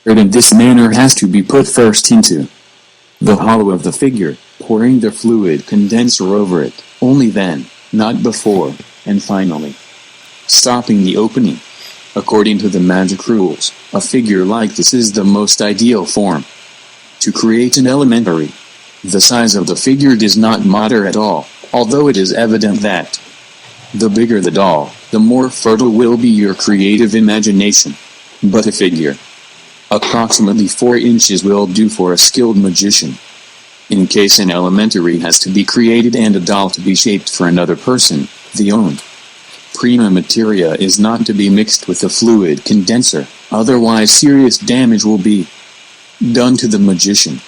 in this manner has to be put first into the hollow of the figure, pouring the fluid condenser over it, only then, not before, and finally stopping the opening. According to the magic rules, a figure like this is the most ideal form to create an elementary. The size of the figure does not matter at all, although it is evident that the bigger the doll, the more fertile will be your creative imagination. But a figure approximately 4 inches will do for a skilled magician. In case an elementary has to be created and a doll to be shaped for another person, the own prima materia is not to be mixed with the fluid condenser, otherwise serious damage will be done to the magician,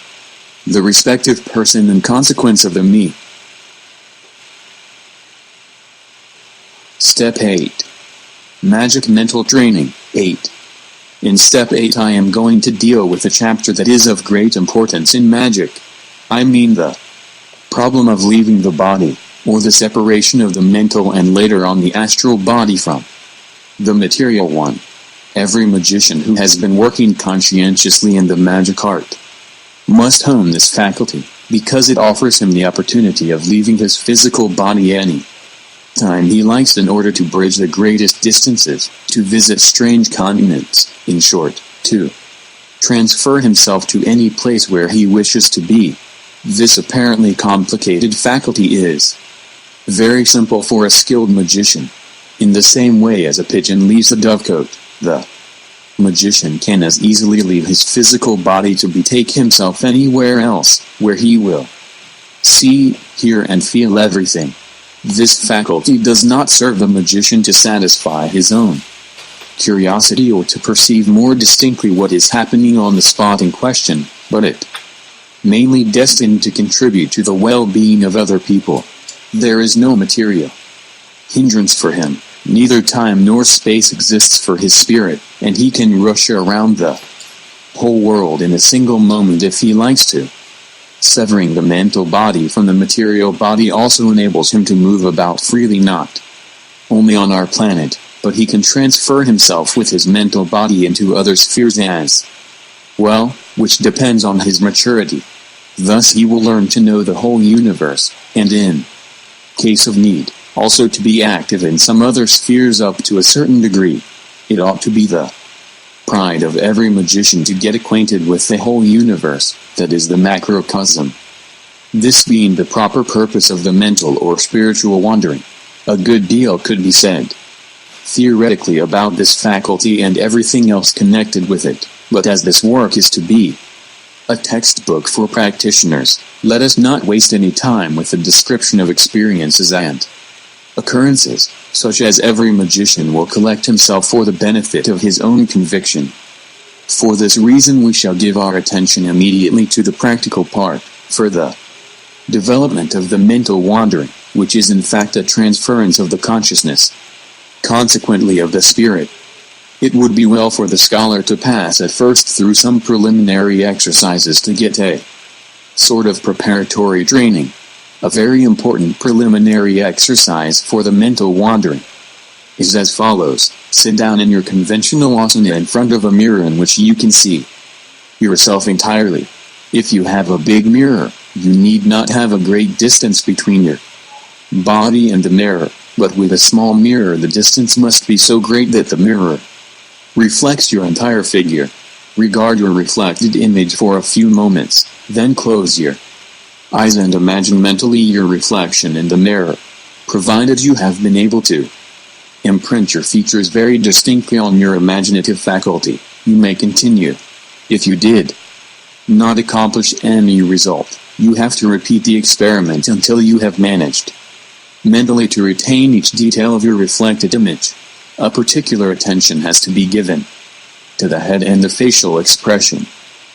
the respective person, and consequence of the me. Step 8. Magic Mental Training. 8. In Step 8 I am going to deal with a chapter that is of great importance in magic. I mean the problem of leaving the body, or the separation of the mental and later on the astral body from the material one. Every magician who has been working conscientiously in the magic art must hone this faculty, because it offers him the opportunity of leaving his physical body any time he likes in order to bridge the greatest distances, to visit strange continents, in short, to transfer himself to any place where he wishes to be. This apparently complicated faculty is very simple for a skilled magician. In the same way as a pigeon leaves a dovecote, the magician can as easily leave his physical body to betake himself anywhere else, where he will see, hear and feel everything. This faculty does not serve the magician to satisfy his own curiosity or to perceive more distinctly what is happening on the spot in question, but it mainly destined to contribute to the well-being of other people. There is no material hindrance for him, neither time nor space exists for his spirit, and he can rush around the whole world in a single moment if he likes to. Severing the mental body from the material body also enables him to move about freely, not only on our planet, but he can transfer himself with his mental body into other spheres as well, which depends on his maturity. Thus he will learn to know the whole universe, and in case of need, also to be active in some other spheres up to a certain degree. It ought to be the pride of every magician to get acquainted with the whole universe, that is the macrocosm. This being the proper purpose of the mental or spiritual wandering. A good deal could be said theoretically about this faculty and everything else connected with it, but as this work is to be a textbook for practitioners, let us not waste any time with the description of experiences and occurrences, such as every magician will collect himself for the benefit of his own conviction. For this reason we shall give our attention immediately to the practical part, for the development of the mental wandering, which is in fact a transference of the consciousness, consequently of the spirit. It would be well for the scholar to pass at first through some preliminary exercises to get a sort of preparatory training. A very important preliminary exercise for the mental wandering is as follows. Sit down in your conventional asana in front of a mirror in which you can see yourself entirely. If you have a big mirror, you need not have a great distance between your body and the mirror, but with a small mirror the distance must be so great that the mirror reflects your entire figure. Regard your reflected image for a few moments, then close your eyes and imagine mentally your reflection in the mirror. Provided you have been able to imprint your features very distinctly on your imaginative faculty, you may continue. If you did not accomplish any result, you have to repeat the experiment until you have managed mentally to retain each detail of your reflected image. A particular attention has to be given to the head and the facial expression.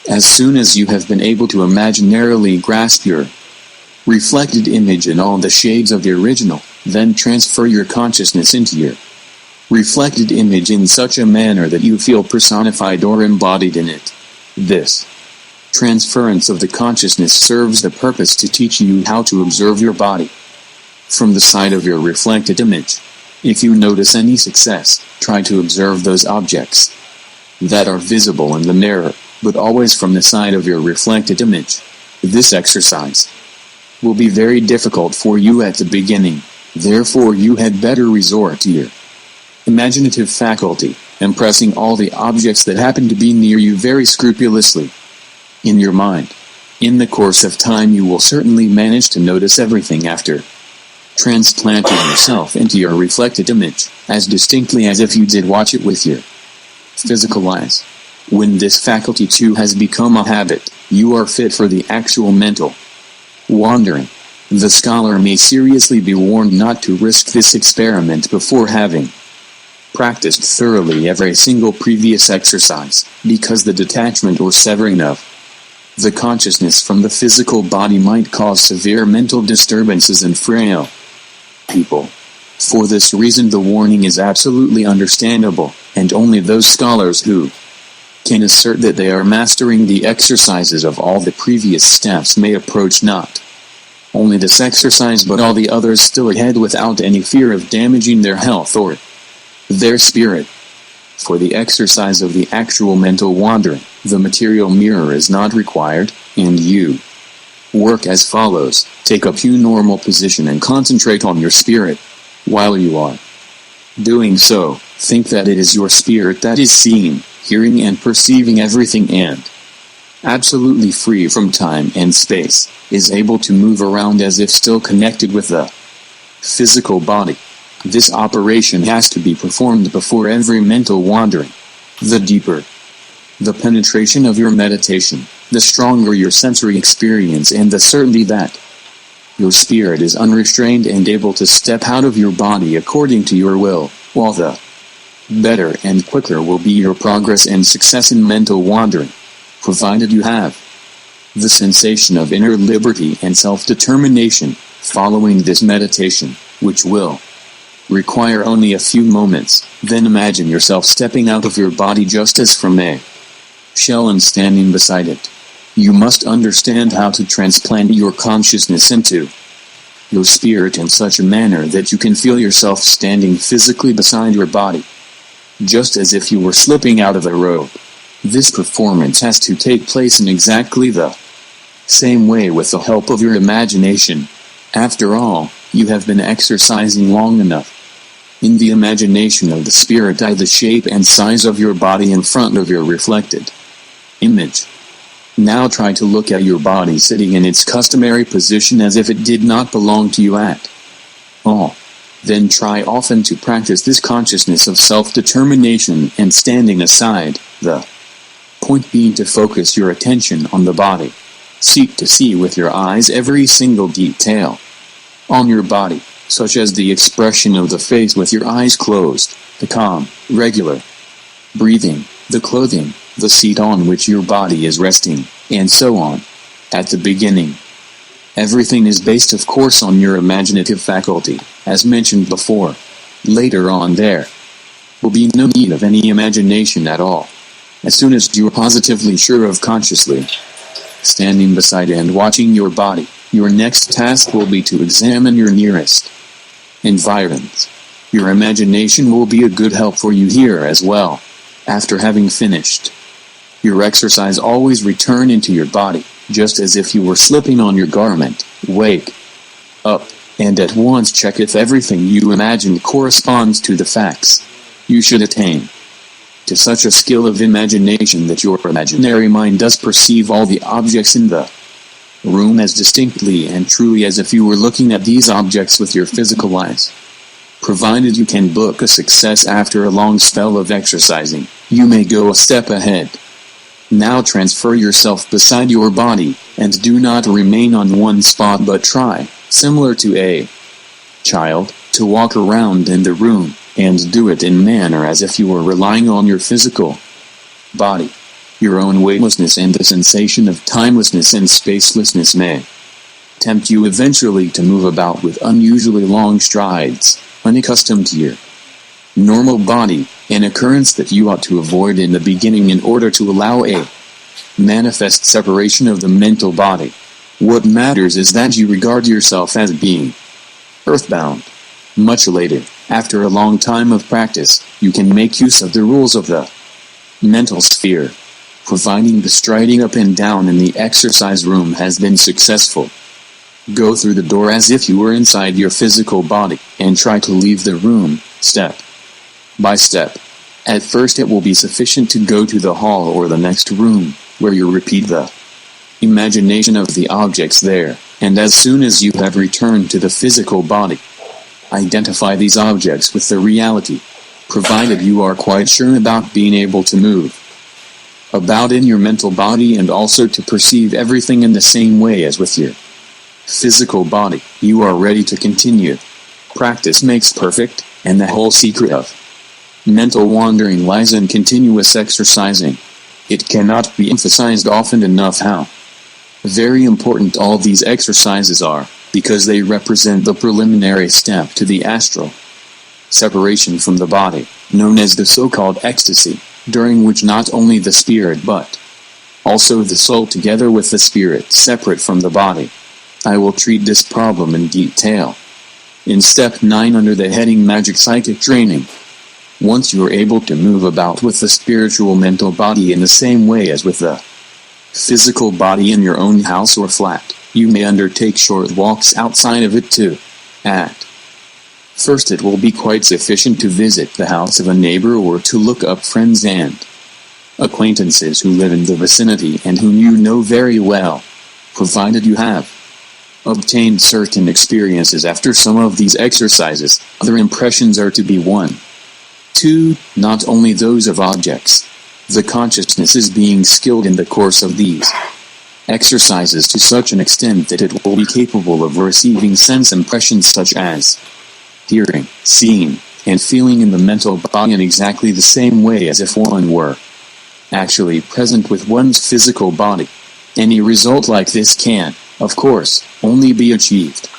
As soon as you have been able to imaginarily grasp your reflected image in all the shades of the original, then transfer your consciousness into your reflected image in such a manner that you feel personified or embodied in it. This transference of the consciousness serves the purpose to teach you how to observe your body from the side of your reflected image. If you notice any success, try to observe those objects that are visible in the mirror, but always from the side of your reflected image. This exercise will be very difficult for you at the beginning, therefore you had better resort to your imaginative faculty, impressing all the objects that happen to be near you very scrupulously in your mind. In the course of time you will certainly manage to notice everything after transplanting yourself into your reflected image, as distinctly as if you did watch it with your physical eyes. When this faculty too has become a habit, you are fit for the actual mental wandering. The scholar may seriously be warned not to risk this experiment before having practiced thoroughly every single previous exercise, because the detachment or severing of the consciousness from the physical body might cause severe mental disturbances in frail people. For this reason the warning is absolutely understandable, and only those scholars who can assert that they are mastering the exercises of all the previous steps may approach not only this exercise but all the others still ahead without any fear of damaging their health or their spirit. For the exercise of the actual mental wandering, the material mirror is not required, and you work as follows. Take up your normal position and concentrate on your spirit. While you are doing so, think that it is your spirit that is seeing, hearing and perceiving everything and, absolutely free from time and space, is able to move around as if still connected with the physical body. This operation has to be performed before every mental wandering. The deeper the penetration of your meditation, the stronger your sensory experience and the certainty that your spirit is unrestrained and able to step out of your body according to your will, while the better and quicker will be your progress and success in mental wandering, provided you have the sensation of inner liberty and self-determination following this meditation, which will require only a few moments. Then imagine yourself stepping out of your body just as from a shell and standing beside it. You must understand how to transplant your consciousness into your spirit in such a manner that you can feel yourself standing physically beside your body, just as if you were slipping out of a robe. This performance has to take place in exactly the same way with the help of your imagination. After all, you have been exercising long enough in the imagination of the spirit eye the shape and size of your body in front of your reflected image. Now try to look at your body sitting in its customary position as if it did not belong to you at all. Then try often to practice this consciousness of self-determination and standing aside, the point being to focus your attention on the body. Seek to see with your eyes every single detail on your body, such as the expression of the face with your eyes closed, the calm, regular breathing, the clothing, the seat on which your body is resting, and so on. At the beginning, everything is based of course on your imaginative faculty, as mentioned before. Later on there will be no need of any imagination at all. As soon as you are positively sure of consciously standing beside and watching your body, your next task will be to examine your nearest environs. Your imagination will be a good help for you here as well. After having finished your exercise, always return into your body, just as if you were slipping on your garment. Wake up, and at once check if everything you imagined corresponds to the facts. You should attain to such a skill of imagination that your imaginary mind does perceive all the objects in the room as distinctly and truly as if you were looking at these objects with your physical eyes. Provided you can book a success after a long spell of exercising, you may go a step ahead. Now transfer yourself beside your body, and do not remain on one spot but try, similar to a child, to walk around in the room, and do it in manner as if you were relying on your physical body. Your own weightlessness and the sensation of timelessness and spacelessness may tempt you eventually to move about with unusually long strides, unaccustomed to your normal body, an occurrence that you ought to avoid in the beginning in order to allow a manifest separation of the mental body. What matters is that you regard yourself as being earthbound. Much later, after a long time of practice, you can make use of the rules of the Mental sphere. Providing the striding up and down in the exercise room has been successful. Go through the door as if you were inside your physical body, and try to leave the room, step by step. At first it will be sufficient to go to the hall or the next room, where you repeat the imagination of the objects there, and as soon as you have returned to the physical body, identify these objects with the reality, provided you are quite sure about being able to move about in your mental body and also to perceive everything in the same way as with your physical body. You are ready to continue. Practice makes perfect, and the whole secret of mental wandering lies in continuous exercising. It cannot be emphasized often enough how very important all these exercises are, because they represent the preliminary step to the astral separation from the body, known as the so-called ecstasy, during which not only the spirit but also the soul together with the spirit separate from the body. I will treat this problem in detail in step 9 under the heading Magic Psychic Training. Once you are able to move about with the spiritual mental body in the same way as with the physical body in your own house or flat, you may undertake short walks outside of it to act. First, it will be quite sufficient to visit the house of a neighbor or to look up friends and acquaintances who live in the vicinity and whom you know very well, provided you have obtained certain experiences after some of these exercises. Other impressions are to be 1. 2. Not only those of objects. The consciousness is being skilled in the course of these exercises to such an extent that it will be capable of receiving sense impressions such as hearing, seeing, and feeling in the mental body in exactly the same way as if one were actually present with one's physical body. Any result like this can, of course, only be achieved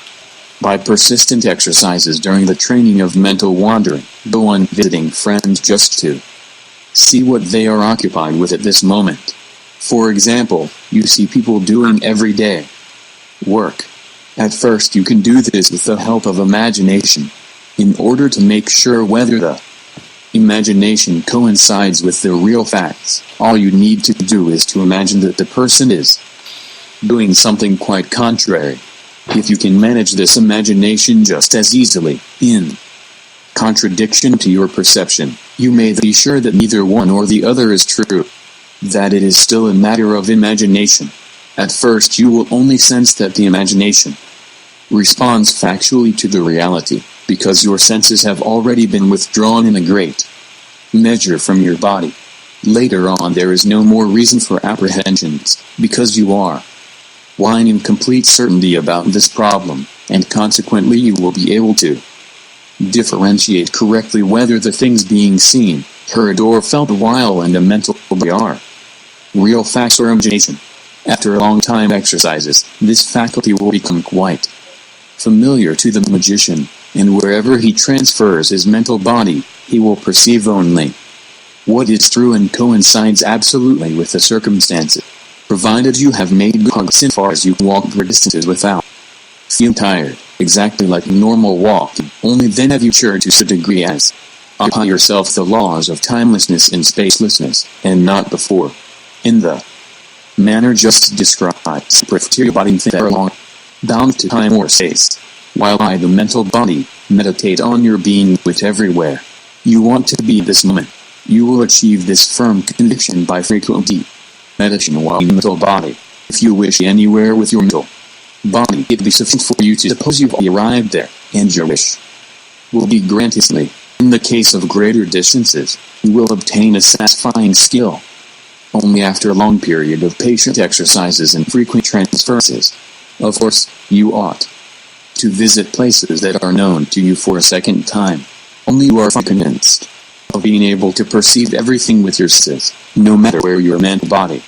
by persistent exercises during the training of mental wandering. Go on visiting friends just to see what they are occupied with at this moment. For example, you see people doing everyday work. At first you can do this with the help of imagination. In order to make sure whether the imagination coincides with the real facts, all you need to do is to imagine that the person is doing something quite contrary. If you can manage this imagination just as easily, in contradiction to your perception, you may be sure that neither one or the other is true, that it is still a matter of imagination. At first you will only sense that the imagination responds factually to the reality, because your senses have already been withdrawn in a great measure from your body. Later on there is no more reason for apprehensions, because you are lying in complete certainty about this problem, and consequently you will be able to differentiate correctly whether the things being seen, heard or felt while in the mental body are real facts or imagination. After a long time exercises, this faculty will become quite familiar to the magician, and wherever he transfers his mental body, he will perceive only what is true and coincides absolutely with the circumstances, provided you have made good progress so far as you walk great distances without feeling tired, exactly like normal walking. Only then have you matured to such a degree as apply yourself the laws of timelessness and spacelessness, and not before. In the manner just described, separate your body and think that are long, bound to time or space, while by the mental body, meditate on your being with everywhere you want to be this moment. You will achieve this firm conviction by frequent deep meditation while in the mental body. If you wish anywhere with your mental body, it will be sufficient for you to suppose you've arrived there, and your wish will be granted. In the case of greater distances, you will obtain a satisfying skill only after a long period of patient exercises and frequent transferences. Of course, you ought to visit places that are known to you for a second time. Only you are convinced of being able to perceive everything with your senses, no matter where your mental body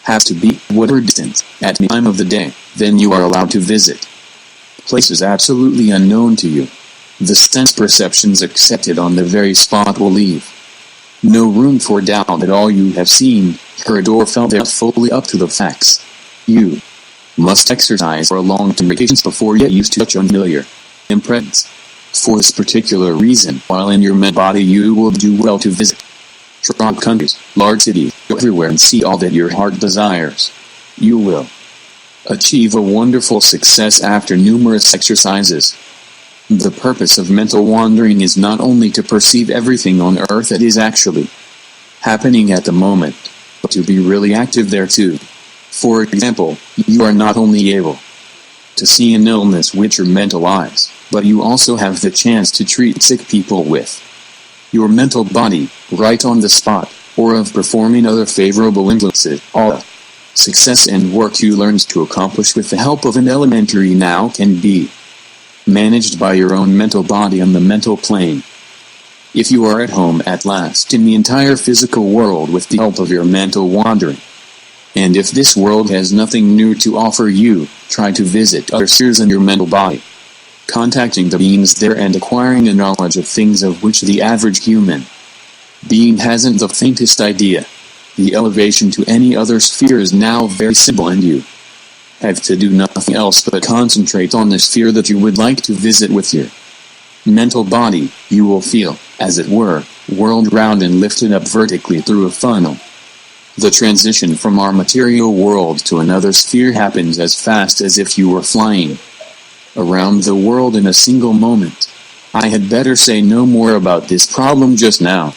has to be, whatever distance, at any time of the day, then you are allowed to visit places absolutely unknown to you. The sense perceptions accepted on the very spot will leave no room for doubt that all you have seen, heard or felt are fully up to the facts. You must exercise for a long time patience before you get used to such unfamiliar impressions. For this particular reason, while in your mental body you will do well to visit strong countries, large cities, go everywhere and see all that your heart desires. You will achieve a wonderful success after numerous exercises. The purpose of mental wandering is not only to perceive everything on earth that is actually happening at the moment, but to be really active there too. For example, you are not only able to see an illness with your mental eyes, but you also have the chance to treat sick people with your mental body, right on the spot, or of performing other favorable influences. All the success and work you learned to accomplish with the help of an elementary now can be managed by your own mental body on the mental plane. If you are at home at last in the entire physical world with the help of your mental wandering, and if this world has nothing new to offer you, try to visit other spheres in your mental body, contacting the beings there and acquiring a knowledge of things of which the average human being hasn't the faintest idea. The elevation to any other sphere is now very simple, and you have to do nothing else but concentrate on the sphere that you would like to visit with your mental body. You will feel, as it were, whirled round and lifted up vertically through a funnel. The transition from our material world to another sphere happens as fast as if you were flying around the world in a single moment. I had better say no more about this problem just now,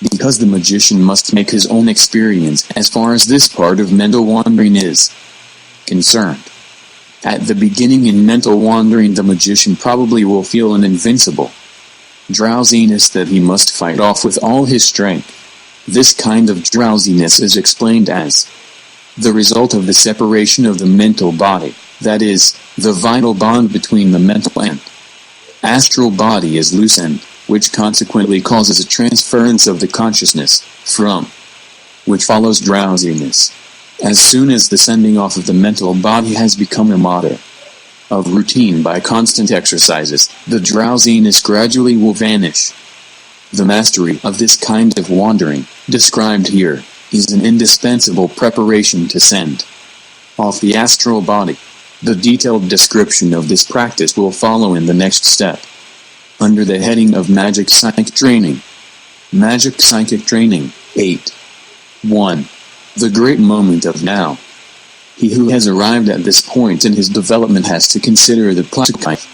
because the magician must make his own experience as far as this part of mental wandering is concerned. At the beginning in mental wandering, the magician probably will feel an invincible drowsiness that he must fight off with all his strength. This kind of drowsiness is explained as the result of the separation of the mental body, that is, the vital bond between the mental and astral body is loosened, which consequently causes a transference of the consciousness, from which follows drowsiness. As soon as the sending off of the mental body has become a matter of routine by constant exercises, the drowsiness gradually will vanish. The mastery of this kind of wandering, described here, is an indispensable preparation to send off the astral body. The detailed description of this practice will follow in the next step, under the heading of Magic Psychic Training. Magic Psychic Training 8. 1. The great moment of now. He who has arrived at this point in his development has to consider the practice,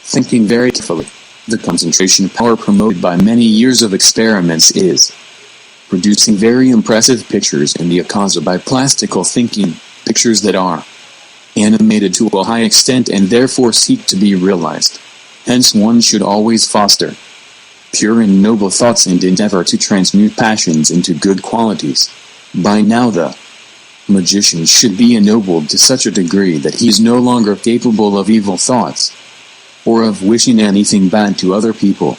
thinking very carefully. The concentration power promoted by many years of experiments is producing very impressive pictures in the akaza by plastical thinking, pictures that are animated to a high extent and therefore seek to be realized. Hence one should always foster pure and noble thoughts and endeavor to transmute passions into good qualities. By now the magician should be ennobled to such a degree that he is no longer capable of evil thoughts, or of wishing anything bad to other people.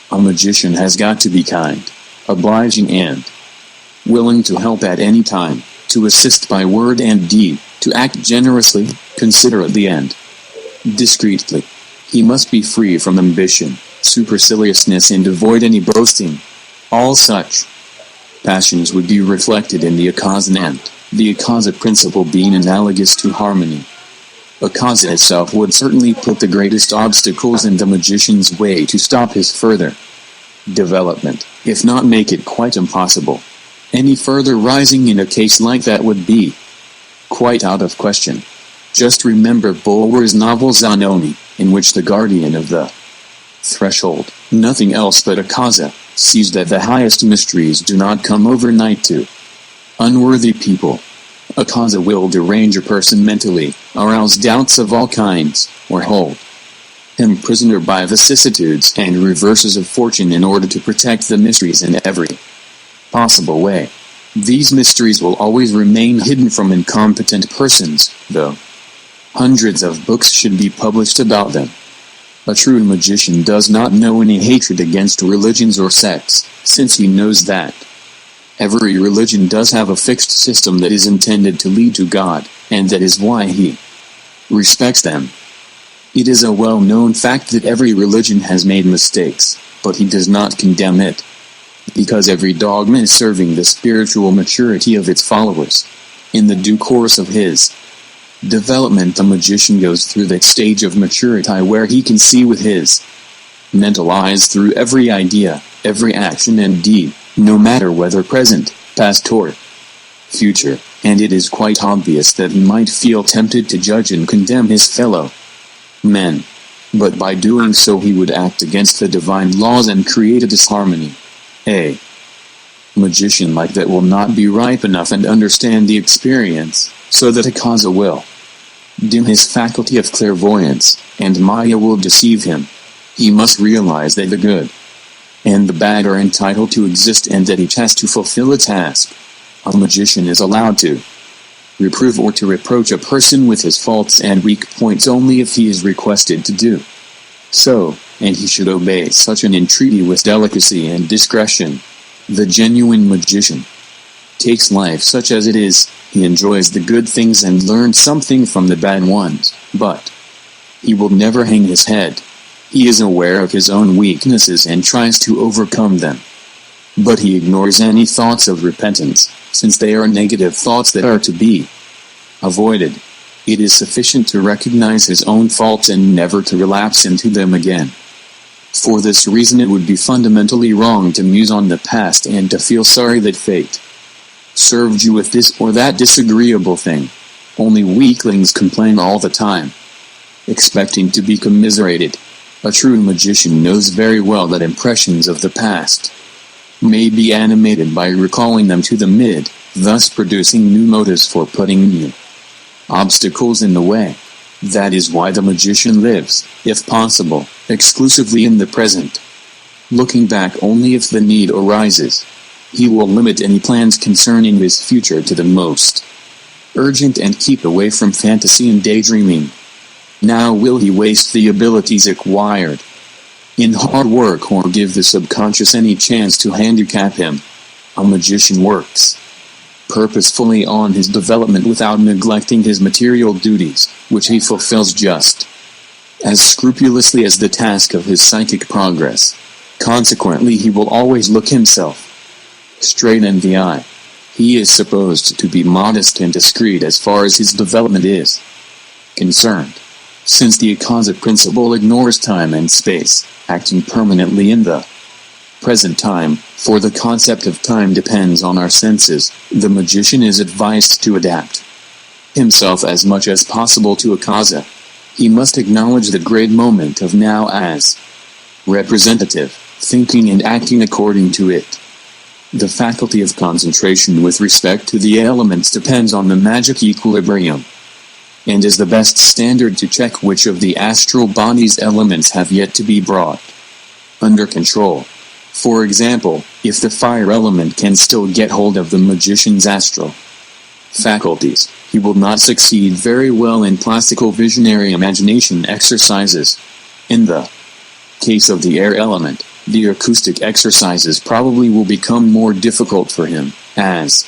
A magician has got to be kind, obliging and willing to help at any time, to assist by word and deed, to act generously, considerately and discreetly. He must be free from ambition, superciliousness and avoid any boasting. All such passions would be reflected in the akaza and the akaza principle being analogous to harmony. Akaza itself would certainly put the greatest obstacles in the magician's way to stop his further development, if not make it quite impossible. Any further rising in a case like that would be quite out of question. Just remember Bulwer's novel Zanoni, in which the guardian of the threshold, nothing else but akaza, sees that the highest mysteries do not come overnight to unworthy people. Akaza will derange a person mentally, arouse doubts of all kinds, or hold him prisoner by vicissitudes and reverses of fortune in order to protect the mysteries in every possible way. These mysteries will always remain hidden from incompetent persons, though hundreds of books should be published about them. A true magician does not know any hatred against religions or sects, since he knows that every religion does have a fixed system that is intended to lead to God, and that is why he respects them. It is a well-known fact that every religion has made mistakes, but he does not condemn it, because every dogma is serving the spiritual maturity of its followers. In the due course of his development, the magician goes through that stage of maturity where he can see with his mental eyes through every idea, every action and deed, no matter whether present, past or future, and it is quite obvious that he might feel tempted to judge and condemn his fellow men. But by doing so he would act against the divine laws and create a disharmony. A magician like that will not be ripe enough and understand the experience, so that a causa will dim his faculty of clairvoyance, and Maya will deceive him. He must realize that the good and the bad are entitled to exist and that each has to fulfill a task. A magician is allowed to reprove or to reproach a person with his faults and weak points only if he is requested to do so, and he should obey such an entreaty with delicacy and discretion. The genuine magician takes life such as it is. He enjoys the good things and learns something from the bad ones, but he will never hang his head. He is aware of his own weaknesses and tries to overcome them. But he ignores any thoughts of repentance, since they are negative thoughts that are to be avoided. It is sufficient to recognize his own faults and never to relapse into them again. For this reason it would be fundamentally wrong to muse on the past and to feel sorry that fate served you with this or that disagreeable thing. Only weaklings complain all the time, expecting to be commiserated. A true magician knows very well that impressions of the past may be animated by recalling them to the mid, thus producing new motives for putting new obstacles in the way. That is why the magician lives, if possible, exclusively in the present, looking back only if the need arises. He will limit any plans concerning his future to the most urgent and keep away from fantasy and daydreaming. Now will he waste the abilities acquired in hard work or give the subconscious any chance to handicap him? A magician works purposefully on his development without neglecting his material duties, which he fulfills just as scrupulously as the task of his psychic progress. Consequently, he will always look himself straight in the eye. He is supposed to be modest and discreet as far as his development is concerned, since the causa principle ignores time and space, acting permanently in the present time, for the concept of time depends on our senses. The magician is advised to adapt himself as much as possible to a causa. He must acknowledge the great moment of now as representative, thinking and acting according to it. The faculty of concentration with respect to the elements depends on the magic equilibrium, and is the best standard to check which of the astral body's elements have yet to be brought under control. For example, if the fire element can still get hold of the magician's astral faculties, he will not succeed very well in classical visionary imagination exercises. In the case of the air element, the acoustic exercises probably will become more difficult for him. As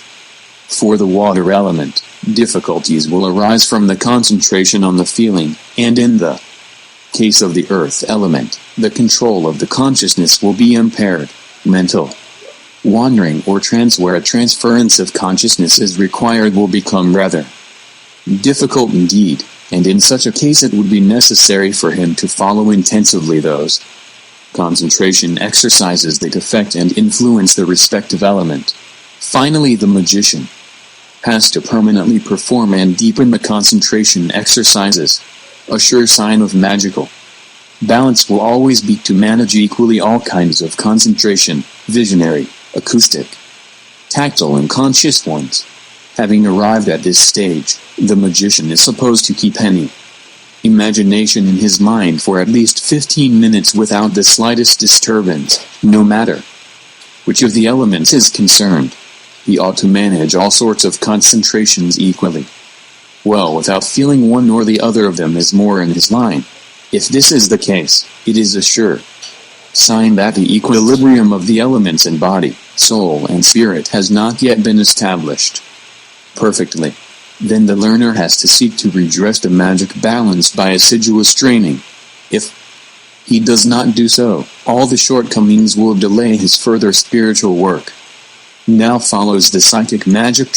for the water element, difficulties will arise from the concentration on the feeling, and in the case of the earth element, the control of the consciousness will be impaired. Mental wandering or trance where a transference of consciousness is required will become rather difficult indeed, and in such a case it would be necessary for him to follow intensively those concentration exercises that affect and influence the respective element. Finally, the magician has to permanently perform and deepen the concentration exercises. A sure sign of magical balance will always be to manage equally all kinds of concentration, visionary, acoustic, tactile and conscious ones. Having arrived at this stage, the magician is supposed to keep any imagination in his mind for at least 15 minutes without the slightest disturbance, no matter which of the elements is concerned. He ought to manage all sorts of concentrations equally well without feeling one or the other of them is more in his line. If this is the case, it is a sure sign that the equilibrium of the elements in body, soul and spirit has not yet been established perfectly. Then the learner has to seek to redress the magic balance by assiduous training. If he does not do so, all the shortcomings will delay his further spiritual work. Now follows the psychic magic